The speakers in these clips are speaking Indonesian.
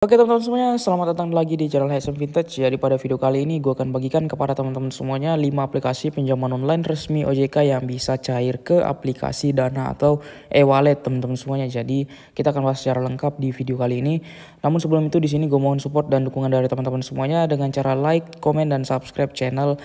Oke teman-teman semuanya, selamat datang lagi di channel HSM Vintage. Jadi pada video kali ini gue akan bagikan kepada teman-teman semuanya 5 aplikasi pinjaman online resmi OJK yang bisa cair ke aplikasi Dana atau e-wallet teman-teman semuanya. Jadi kita akan bahas secara lengkap di video kali ini. Namun sebelum itu di sini gue mohon support dan dukungan dari teman-teman semuanya dengan cara like, komen, dan subscribe channel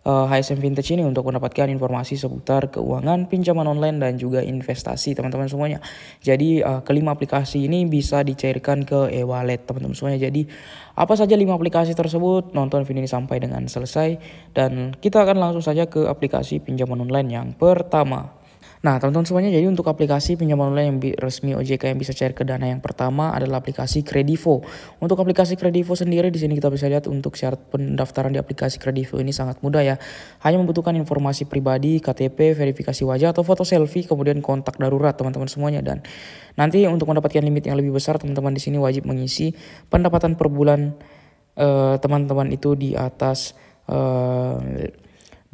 HSM Vintage ini untuk mendapatkan informasi seputar keuangan, pinjaman online, dan juga investasi teman-teman semuanya. Jadi kelima aplikasi ini bisa dicairkan ke e-wallet teman-teman semuanya. Jadi apa saja 5 aplikasi tersebut, nonton video ini sampai dengan selesai. Dan kita akan langsung saja ke aplikasi pinjaman online yang pertama. Nah teman-teman semuanya, jadi untuk aplikasi pinjaman online yang resmi OJK yang bisa cair ke Dana yang pertama adalah aplikasi Kredivo. Untuk aplikasi Kredivo sendiri di sini kita bisa lihat untuk syarat pendaftaran di aplikasi Kredivo ini sangat mudah ya. Hanya membutuhkan informasi pribadi, KTP, verifikasi wajah atau foto selfie, kemudian kontak darurat teman-teman semuanya. Dan nanti untuk mendapatkan limit yang lebih besar, teman-teman di sini wajib mengisi pendapatan per bulan teman-teman itu di atas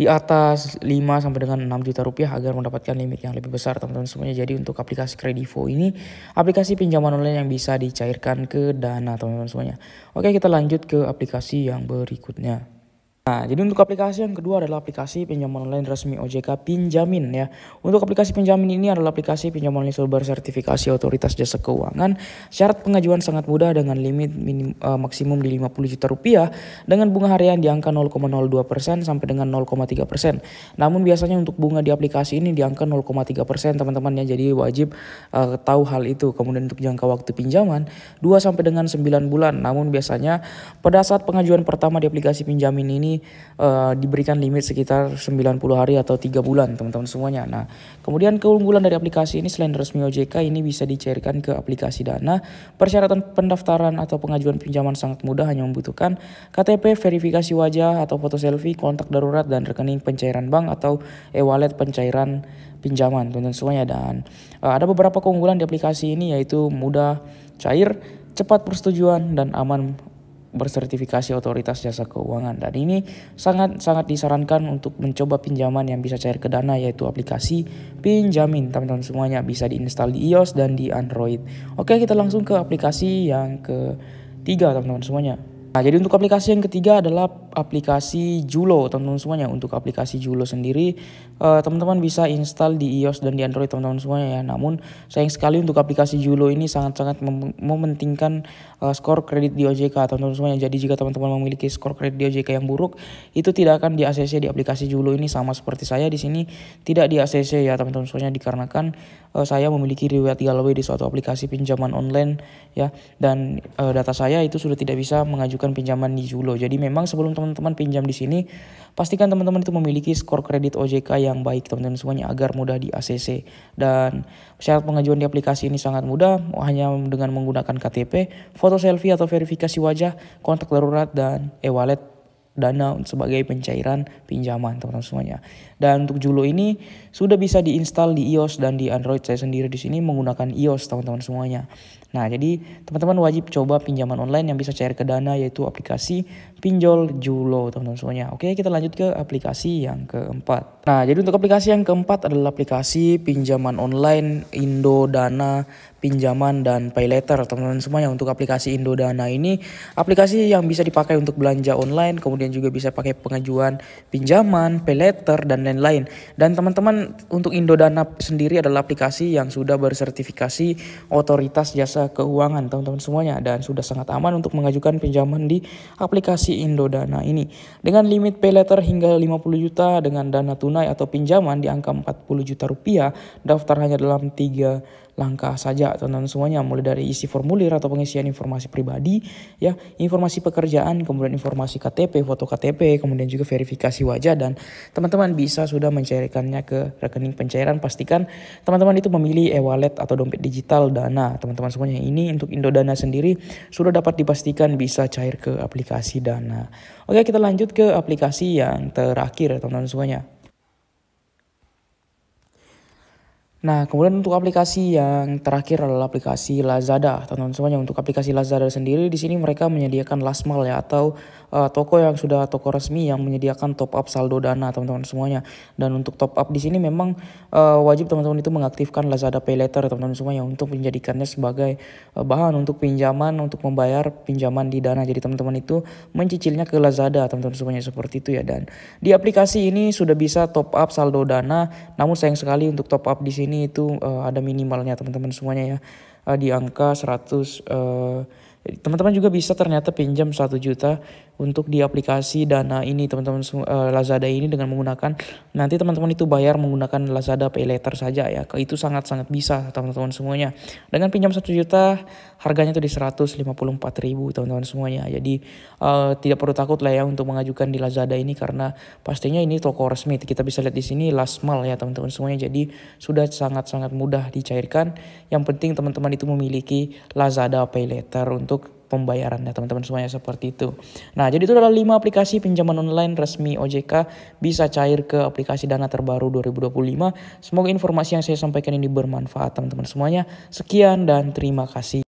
5 sampai dengan 6 juta rupiah agar mendapatkan limit yang lebih besar teman-teman semuanya. Jadi untuk aplikasi Kredivo ini aplikasi pinjaman online yang bisa dicairkan ke Dana teman-teman semuanya. Oke, kita lanjut ke aplikasi yang berikutnya. Nah, jadi untuk aplikasi yang kedua adalah aplikasi pinjaman online resmi OJK Pinjamin ya. Untuk aplikasi Pinjamin ini adalah aplikasi pinjaman online sudah bersertifikasi Otoritas Jasa Keuangan. Syarat pengajuan sangat mudah dengan limit maksimum di 50 juta rupiah dengan bunga harian di angka 0,02% sampai dengan 0,3%. Namun biasanya untuk bunga di aplikasi ini di angka 0,3% teman-teman ya. Jadi wajib tahu hal itu. Kemudian untuk jangka waktu pinjaman 2 sampai dengan 9 bulan. Namun biasanya pada saat pengajuan pertama di aplikasi Pinjamin ini diberikan limit sekitar 90 hari atau 3 bulan teman-teman semuanya. Nah, kemudian keunggulan dari aplikasi ini selain resmi OJK ini bisa dicairkan ke aplikasi Dana. Persyaratan pendaftaran atau pengajuan pinjaman sangat mudah, hanya membutuhkan KTP, verifikasi wajah atau foto selfie, kontak darurat, dan rekening pencairan bank atau e-wallet pencairan pinjaman teman-teman semuanya. Dan ada beberapa keunggulan di aplikasi ini yaitu mudah cair, cepat persetujuan, dan aman bersertifikasi Otoritas Jasa Keuangan. Dan ini sangat disarankan untuk mencoba pinjaman yang bisa cair ke Dana, yaitu aplikasi Pinjamin teman-teman semuanya. Bisa diinstal di iOS dan di Android. Oke, kita langsung ke aplikasi yang ketiga teman-teman semuanya. Nah, jadi untuk aplikasi yang ketiga adalah aplikasi Julo teman-teman semuanya. Untuk aplikasi Julo sendiri teman-teman bisa install di iOS dan di Android teman-teman semuanya ya. Namun sayang sekali untuk aplikasi Julo ini sangat-sangat mementingkan skor kredit di OJK teman-teman semuanya. Jadi jika teman-teman memiliki skor kredit di OJK yang buruk, itu tidak akan di ACC di aplikasi Julo ini. Sama seperti saya di sini tidak di ACC ya teman-teman semuanya, dikarenakan saya memiliki riwayat galau di suatu aplikasi pinjaman online ya, dan data saya itu sudah tidak bisa mengajukan pinjaman di Julo. Jadi memang sebelum teman-teman pinjam di sini, pastikan teman-teman itu memiliki skor kredit OJK yang baik teman-teman semuanya agar mudah di ACC. Dan syarat pengajuan di aplikasi ini sangat mudah, hanya dengan menggunakan KTP, foto selfie atau verifikasi wajah, kontak darurat, dan e-wallet Dana sebagai pencairan pinjaman teman-teman semuanya. Dan untuk Julo ini sudah bisa diinstal di iOS dan di Android. Saya sendiri di sini menggunakan iOS teman-teman semuanya. Nah, jadi teman-teman wajib coba pinjaman online yang bisa cair ke Dana, yaitu aplikasi Pinjol Julo teman-teman semuanya. Oke, kita lanjut ke aplikasi yang keempat. Nah, jadi untuk aplikasi yang keempat adalah aplikasi pinjaman online Indo Dana Pinjaman dan Pay Later teman-teman semuanya. Untuk aplikasi Indo Dana ini aplikasi yang bisa dipakai untuk belanja online, kemudian juga bisa pakai pengajuan pinjaman, Pay Later, dan lain-lain. Dan teman-teman untuk Indo Dana sendiri adalah aplikasi yang sudah bersertifikasi Otoritas Jasa Keuangan teman-teman semuanya, dan sudah sangat aman untuk mengajukan pinjaman di aplikasi Indo Dana ini. Dengan limit Pay Later hingga 50 juta, dengan dana tunai atau pinjaman di angka 40 juta rupiah, daftar hanya dalam 3 langkah saja teman-teman semuanya, mulai dari isi formulir atau pengisian informasi pribadi ya, informasi pekerjaan, kemudian informasi KTP, foto KTP, kemudian juga verifikasi wajah, dan teman-teman bisa sudah mencairkannya ke rekening pencairan. Pastikan teman-teman itu memilih e-wallet atau dompet digital Dana teman-teman semuanya. Ini untuk Indo Dana sendiri sudah dapat dipastikan bisa cair ke aplikasi Dana. Oke, kita lanjut ke aplikasi yang terakhir teman-teman semuanya. Nah, kemudian untuk aplikasi yang terakhir adalah aplikasi Lazada, teman-teman semuanya. Untuk aplikasi Lazada sendiri di sini mereka menyediakan last mile ya, atau toko yang sudah toko resmi yang menyediakan top up saldo dana, teman-teman semuanya. Dan untuk top up di sini memang wajib teman-teman itu mengaktifkan Lazada Pay Later, teman-teman semuanya, untuk menjadikannya sebagai bahan untuk pinjaman, untuk membayar pinjaman di Dana. Jadi teman-teman itu mencicilnya ke Lazada, teman-teman semuanya, seperti itu ya. Dan di aplikasi ini sudah bisa top up saldo Dana, namun sayang sekali untuk top up di sini itu ada minimalnya, teman-teman semuanya ya, di angka 100. Teman-teman juga bisa ternyata pinjam 1 juta untuk di aplikasi Dana ini, teman-teman, Lazada ini, dengan menggunakan, nanti teman-teman itu bayar menggunakan Lazada Pay Later saja ya. Itu sangat-sangat bisa, teman-teman semuanya. Dengan pinjam 1 juta harganya itu di 154.000, teman-teman semuanya. Jadi tidak perlu takut lah ya untuk mengajukan di Lazada ini, karena pastinya ini toko resmi. Kita bisa lihat di sini last mile ya, teman-teman semuanya. Jadi sudah sangat-sangat mudah dicairkan. Yang penting teman-teman itu memiliki Lazada Pay Later untuk pembayarannya, teman-teman semuanya, seperti itu. Nah, jadi itu adalah 5 aplikasi pinjaman online resmi OJK bisa cair ke aplikasi Dana terbaru 2025. Semoga informasi yang saya sampaikan ini bermanfaat, teman-teman semuanya. Sekian dan terima kasih.